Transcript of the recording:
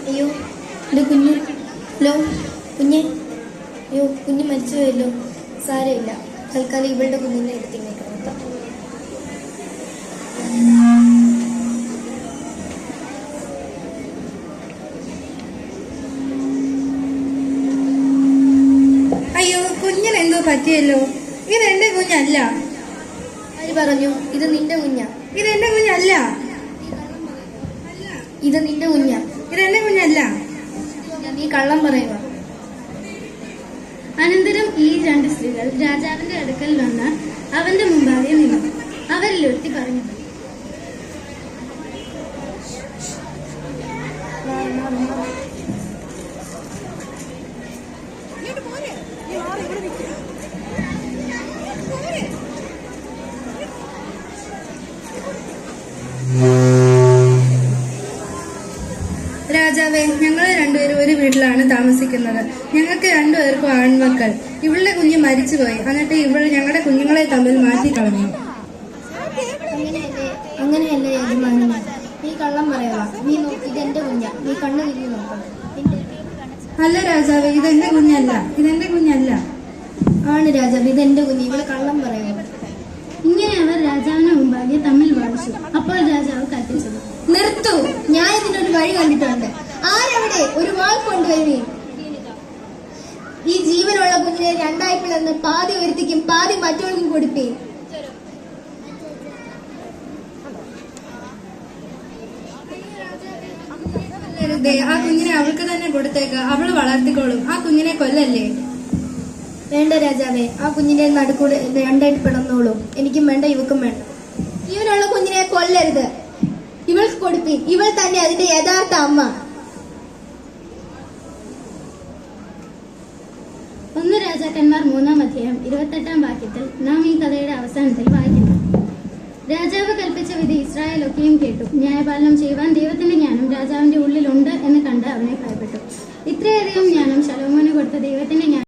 അയ്യോ എൻ്റെ കുഞ്ഞ്. ഹലോ കുഞ്ഞെ. അയ്യോ കുഞ്ഞ് മരിച്ചു പോയല്ലോ. സാരമില്ല, തൽക്കാലം ഇവളുടെ കുഞ്ഞിനെ എടുത്തിങ്ങോട്ട് നോക്കാം. അയ്യോ കുഞ്ഞിനെന്തോ പറ്റിയല്ലോ. ഇതെന്റെ കുഞ്ഞല്ല. ആര് പറഞ്ഞു? ഇത് നിന്റെ കുഞ്ഞാ. ഇതെന്റെ കുഞ്ഞല്ല. ഇത് നിന്റെ കുഞ്ഞാ. ഇതെന്റെ കുഞ്ഞല്ല. നീ കള്ളം പറയുക. അനന്തരം ഈ രണ്ട് സ്ത്രീകൾ രാജാവിന്റെ അടുക്കൽ വന്ന് അവന്റെ മുമ്പാകെ നിന്നു. അവരിൽ ഒരുത്തി പറഞ്ഞു, രാജാവേ, ഞങ്ങൾ രണ്ടുപേരും ഒരു വീട്ടിലാണ് താമസിക്കുന്നത്. ഞങ്ങൾക്ക് രണ്ടുപേർക്കും ആൺമക്കൾ. ഇവളുടെ കുഞ്ഞ് മരിച്ചുപോയി. എന്നിട്ട് ഇവൾ ഞങ്ങളുടെ കുഞ്ഞുങ്ങളെ തമ്മിൽ മാറ്റിക്കളഞ്ഞു. അങ്ങനെയല്ലേ യജമാനനെ? നീ കള്ളം പറയുക. നീ നോക്കി, ഇതെന്റെ കുഞ്ഞാ. നീ കണ്ണു തിരിഞ്ഞു നോക്കണം. അല്ല രാജാവേ, ഇതെന്റെ കുഞ്ഞല്ല. ഇതെന്റെ കുഞ്ഞല്ല. ആണ് രാജാവ്, ഇതെന്റെ കുഞ്ഞ്. ഇവള് കള്ളം പറയുക. ഇങ്ങനെ അവർ രാജാവിന് മുമ്പാകെ തമ്മിൽ വാദിച്ചു. അപ്പോൾ രാജാവ് കൽപ്പിച്ചത്, നിർത്തൂ. ഞാൻ ഇതിനൊരു വഴി കണ്ടിട്ടുണ്ട്. ആരവിടെ? ഒരു വാൾ കൊണ്ടുവരുവേ. ഈ ജീവനുള്ള കുഞ്ഞിനെ രണ്ടായി പിളർന്ന് പാതി ഒരുത്തിക്കും പാതി മറ്റവർക്കും കൊടുപ്പേ. ആ കുഞ്ഞിനെ അവൾക്ക് തന്നെ കൊടുത്തേക്ക്. അവള് വളർത്തിക്കോളും. ആ കുഞ്ഞിനെ കൊല്ലല്ലേ. വേണ്ട രാജാവേ, ആ കുഞ്ഞിനെ നടുക്കൂടെ രണ്ടായിട്ട് പിളർന്നോളൂ. എനിക്കും വേണ്ട, ഇവക്കും വേണ്ട. ജീവനുള്ള കുഞ്ഞിനെ കൊല്ലരുത്. ഇവൾക്ക് കൊടുപ്പി. ഇവൾ തന്നെ അതിന്റെ യഥാർത്ഥ അമ്മ. 1 രാജാക്കന്മാർ 3-ാം അധ്യായം 28-ാം വാക്യത്തിൽ നാം ഈ കഥയുടെ അവസാനത്തിൽ വായിക്കുന്നു. രാജാവ് കൽപ്പിച്ച വിധി ഇസ്രായേൽ ഒക്കെയും കേട്ടു. ന്യായപാലനം ചെയ്യുവാൻ ദൈവത്തിന്റെ ജ്ഞാനം രാജാവിന്റെ ഉള്ളിലുണ്ട് എന്ന് കണ്ട് അവനെ ഭയപ്പെട്ടു. ഇത്രയധികം ജ്ഞാനം ശലോമോന് കൊടുത്ത ദൈവത്തിന്റെ ജ്ഞാനം